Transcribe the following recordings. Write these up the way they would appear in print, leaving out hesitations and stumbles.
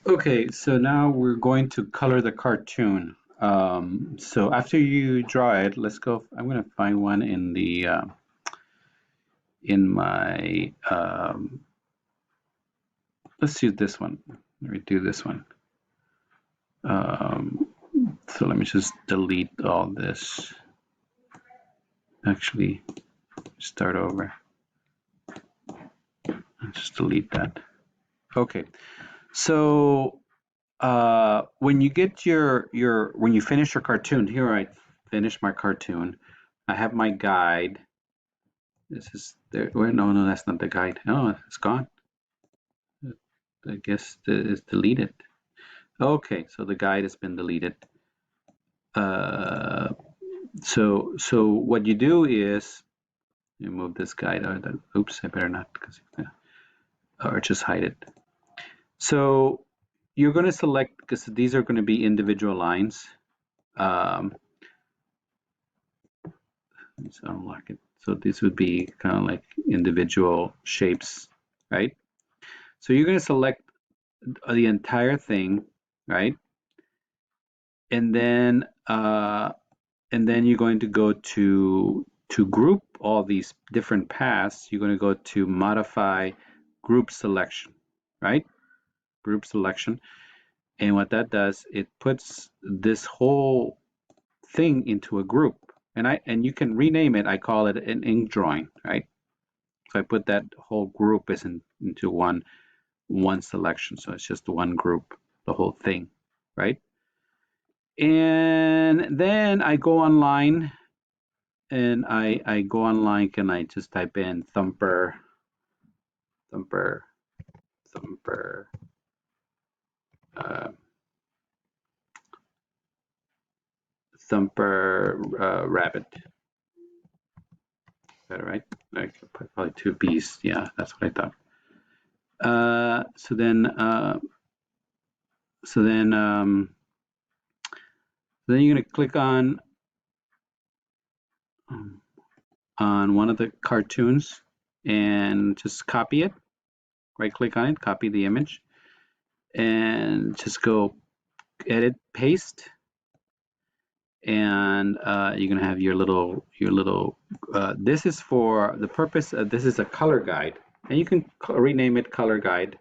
Okay, so now we're going to color the cartoon. So after you draw it, let's go. I'm going to find one in the in my let's use this one. Let me do this one. Um, so let me just delete all this. Actually, start over. Just delete that. Okay. So when you get your when you finish your cartoon, here I finished my cartoon. I have my guide. This is there. Wait, no, that's not the guide. Oh, it's gone. I guess it's deleted. Okay, so the guide has been deleted. Uh, so what you do is you move this guide out. Oops, I better not, because or just hide it. So you're going to select, because these are going to be individual lines. Um, let's unlock it. So this would be kind of like individual shapes, right? So you're going to select the entire thing, right? And then you're going to go to group all these different paths. You're going to go to modify group selection, right? Group selection. And what that does, it puts this whole thing into a group. And you can rename it. I call it an ink drawing, right? So I put that whole group into one selection. So it's just one group, the whole thing, right? And then I go online and I go online and I just type in thumper, thumper, uh, thumper rabbit. Is that right? Like probably two B's. Yeah, that's what I thought. So then, so then, then you're gonna click on one of the cartoons and just copy it. Right click on it, copy the image, and just go edit, paste, and you're gonna have your little. This is for the purpose. This is a color guide, and you can rename it color guide.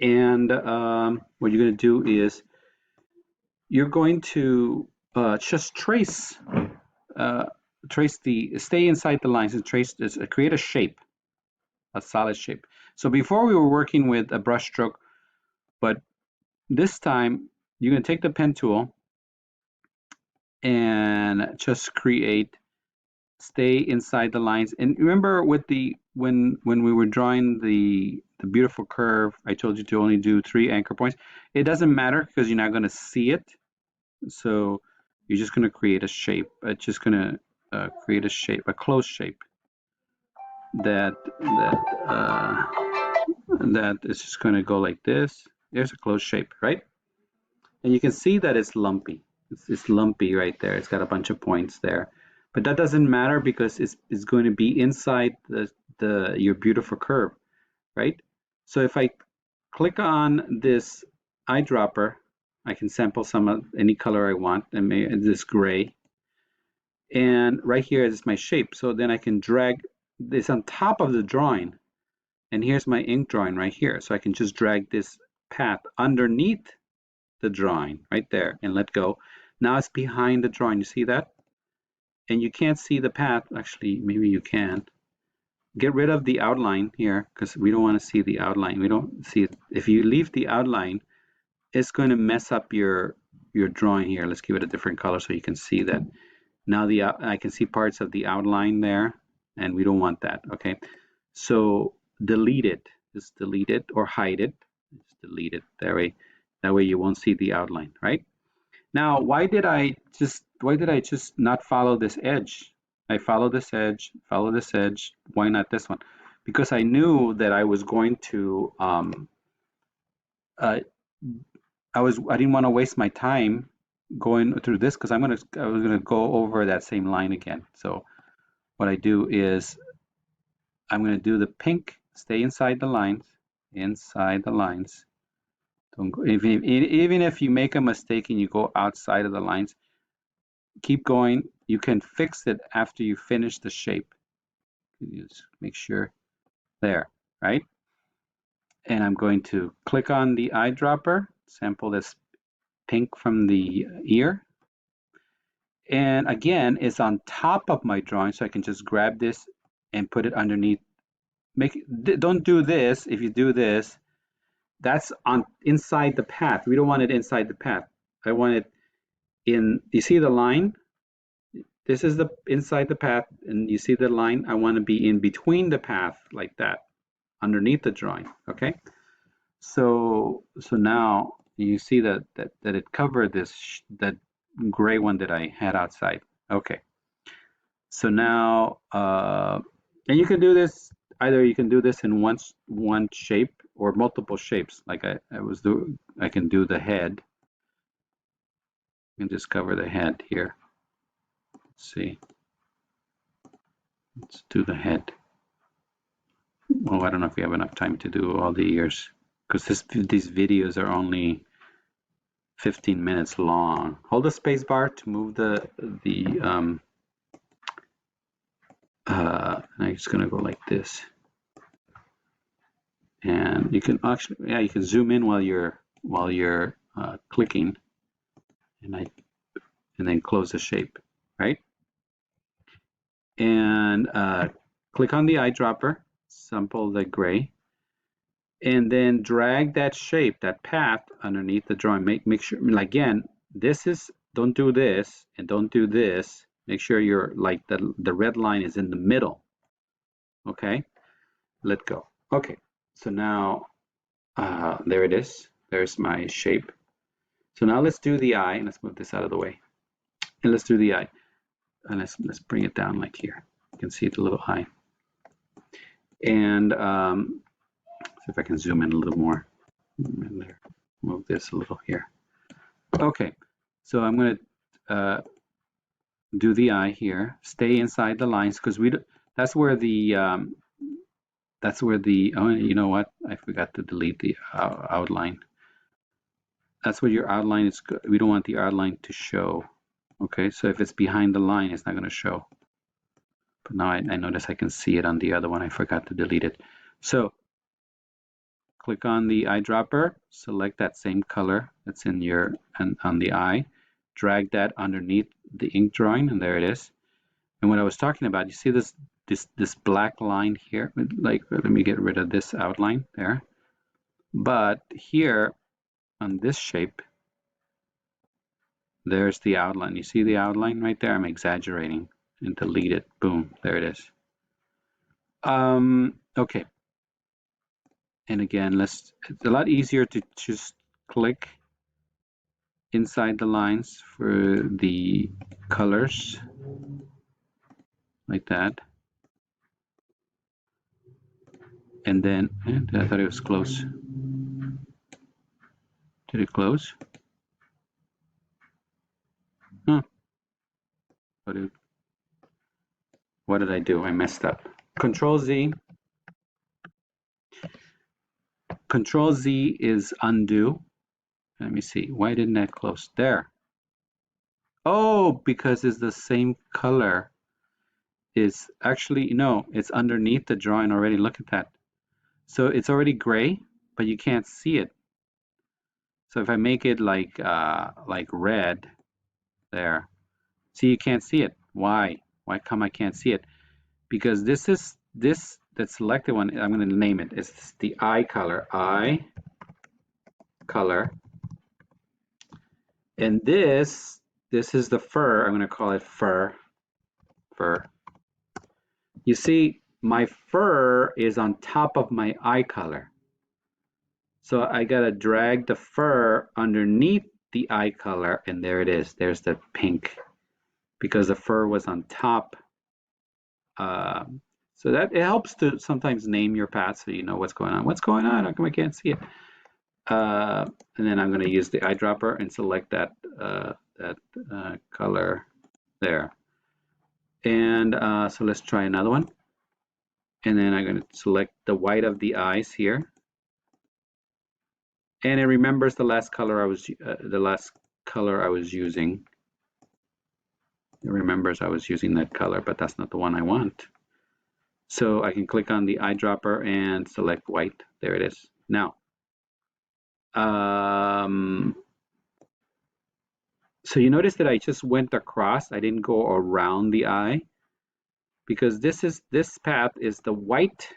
And what you're gonna do is you're going to just uh, stay inside the lines and trace this, create a shape, a solid shape. So before we were working with a brush stroke, but this time you're gonna take the pen tool and just stay inside the lines. And remember with the when we were drawing the beautiful curve, I told you to only do 3 anchor points. It doesn't matter because you're not going to see it. So you're just going to create a shape. It's just going to create a shape, a closed shape that that is just going to go like this. There's a closed shape, right? And you can see that it's lumpy. It's lumpy right there. It's got a bunch of points there. But that doesn't matter because it's going to be inside the your beautiful curve, right? So if I click on this eyedropper, I can sample some of any color I want, and maybe this gray. And right here is my shape. So then I can drag this on top of the drawing. And here's my ink drawing right here. So I can just drag this path underneath the drawing right there and let go. Now it's behind the drawing. You see that? And you can't see the path. Actually, maybe you can. Get rid of the outline here because we don't want to see the outline. We don't see it. If you leave the outline, it's going to mess up your drawing here. Let's give it a different color so you can see that. Now I can see parts of the outline there, and we don't want that. Okay, so delete it. Just delete it or hide it. Just delete it. That way you won't see the outline, right? Now, why did I just not follow this edge? I follow this edge, follow this edge. Why not this one? Because I knew that I was going to uh, I didn't want to waste my time going through this because I was gonna go over that same line again. So what I do is I'm gonna do the pink, stay inside the lines, Don't go, even if you make a mistake and you go outside of the lines, keep going. You can fix it after you finish the shape. Just make sure there, right? And I'm going to click on the eyedropper, sample this pink from the ear. And again, it's on top of my drawing, so I can just grab this and put it underneath. Don't do this. If you do this, that's on inside the path. We don't want it inside the path. I want it in, you see the line? This is the inside the path, and you see the line. I want to be in between the path like that, underneath the drawing. Okay. So now you see that it covered this that gray one that I had outside. Okay. So now, and you can do this, either you can do this in one shape or multiple shapes. Like I can do the head. You can just cover the head here. Let's see. Let's do the head. Well, I don't know if we have enough time to do all the ears, because these videos are only 15 minutes long. Hold the space bar to move I'm just gonna go like this, and you can actually, yeah, you can zoom in while you're clicking, and then close the shape, right? And click on the eyedropper, sample the gray, and then drag that shape, that path underneath the drawing. Make sure, again, don't do this and don't do this. Make sure you're like the red line is in the middle. Okay, let go. Okay, so now there it is. There's my shape. So now let's do the eye, and let's move this out of the way. And let's do the eye, and let's bring it down like here. You can see the little eye. And see if I can zoom in a little more. Move this a little here. Okay, so I'm going to do the eye here. Stay inside the lines, because that's where the oh, you know what? I forgot to delete the outline. That's where your outline is. We don't want the outline to show. Okay, so if it's behind the line, it's not going to show. But now I notice I can see it on the other one. I forgot to delete it. So click on the eyedropper, select that same color that's in your on the eye, drag that underneath the ink drawing, and there it is. And what I was talking about, you see this black line here? Like, let me get rid of this outline there. But here on this shape, there's the outline. You see the outline right there? I'm exaggerating and delete it. Boom, there it is. Okay. And again, it's a lot easier to just click inside the lines for the colors like that. And then, I thought it was close. Did it close? Huh. What did I do? I messed up. Control Z. Control Z is undo. Let me see. Why didn't that close? There. Oh, because it's the same color. Is actually, no, it's underneath the drawing already. Look at that. So it's already gray, but you can't see it. So if I make it like red there, see, you can't see it. Why? Why come I can't see it? Because that selected one, I'm going to name it. It's the eye color. Eye color. And this is the fur. I'm going to call it fur. Fur. You see, my fur is on top of my eye color. So I got to drag the fur underneath the eye color, and there it is. There's the pink, because the fur was on top. So that it helps to sometimes name your path so you know what's going on. What's going on? How come I can't see it? And then I'm going to use the eyedropper and select that color there. And so let's try another one. And then I'm going to select the white of the eyes here. And it remembers the last color I was using. It remembers I was using that color, but that's not the one I want. So I can click on the eyedropper and select white. There it is. Now, so you notice that I just went across. I didn't go around the eye because this path is the white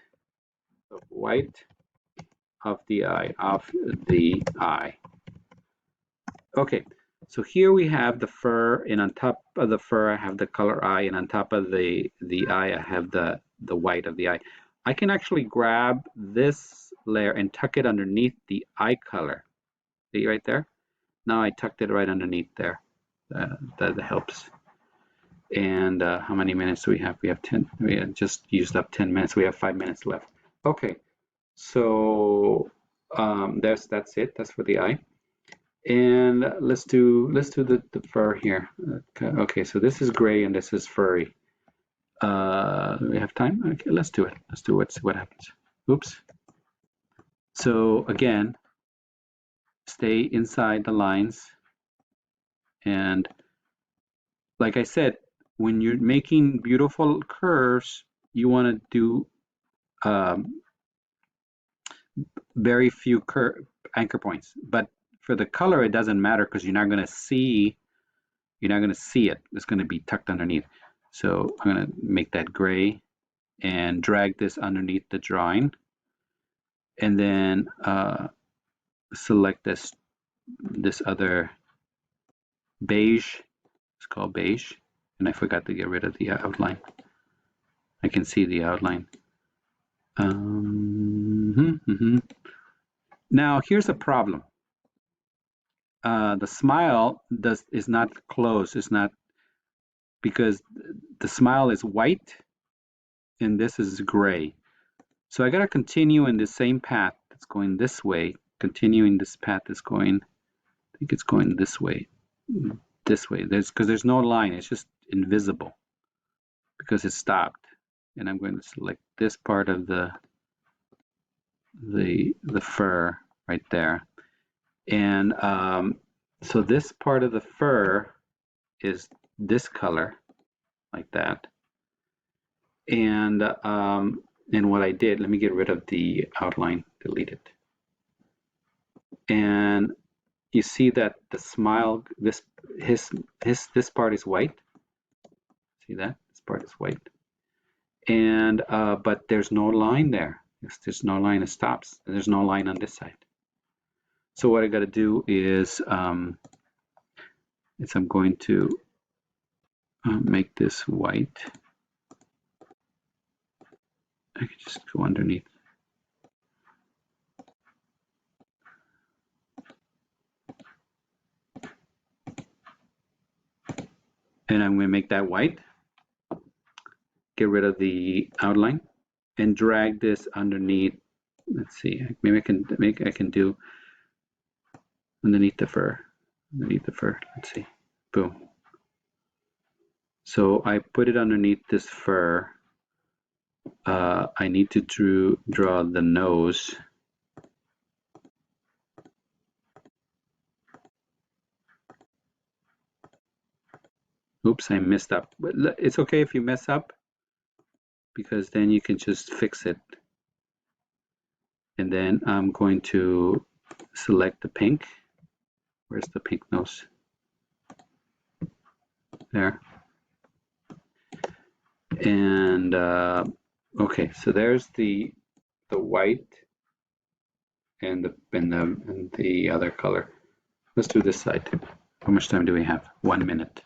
of the eye. Okay, so here we have the fur, and on top of the fur I have the color eye, and on top of the eye I have the white of the eye. I can actually grab this layer and tuck it underneath the eye color. See right there? Now I tucked it right underneath there. That helps. And how many minutes do we have? We have 10. We have just used up 10 minutes. We have 5 minutes left. Okay, so that's it. That's for the eye. And let's do the fur here. Okay, so this is gray and this is furry. We have time? Okay, let's do it. Let's do it. See what happens. Oops. So again, stay inside the lines. And like I said, when you're making beautiful curves, you want to do very few anchor points. But for the color, it doesn't matter because you're not going to see it. It's going to be tucked underneath. So I'm going to make that gray and drag this underneath the drawing, and then select this other beige. It's called beige, and I forgot to get rid of the outline. I can see the outline. Now here's a problem. The smile is not closed. It's not, because the smile is white and this is gray. So I got to continue in the same path that's going this way. Continuing this path is going, I think it's going this way. Because there's no line. It's just invisible because it stopped. And I'm going to select this part of the fur right there. And so this part of the fur is this color, like that. And what I did, let me get rid of the outline, delete it. And you see that the smile, this part is white. See that? This part is white. And but there's no line there. There's no line. It stops. There's no line on this side. So what I got to do is I'm going to make this white. I can just go underneath. And I'm going to make that white. Get rid of the outline and drag this underneath. Let's see. Maybe I can do underneath the fur. Let's see. Boom. So I put it underneath this fur. I need to draw the nose. Oops, I messed up. But it's okay if you mess up, because then you can just fix it. And then I'm going to select the pink. Where's the pink nose? There. And okay, so there's the white and the other color. Let's do this side. How much time do we have? 1 minute.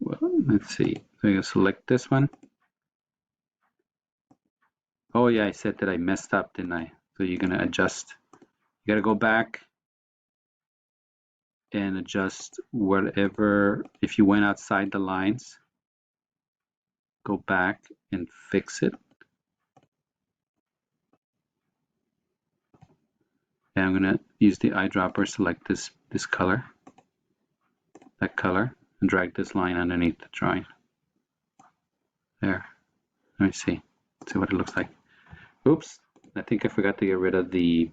Well, let's see. So I'm gonna select this one. Oh yeah, I said that I messed up, didn't I? So you're gonna adjust. You gotta go back and adjust whatever. If you went outside the lines, go back and fix it. And I'm gonna use the eyedropper, select this color, that color, and drag this line underneath the drawing. There. Let me see. See what it looks like. Oops, I think I forgot to get rid of the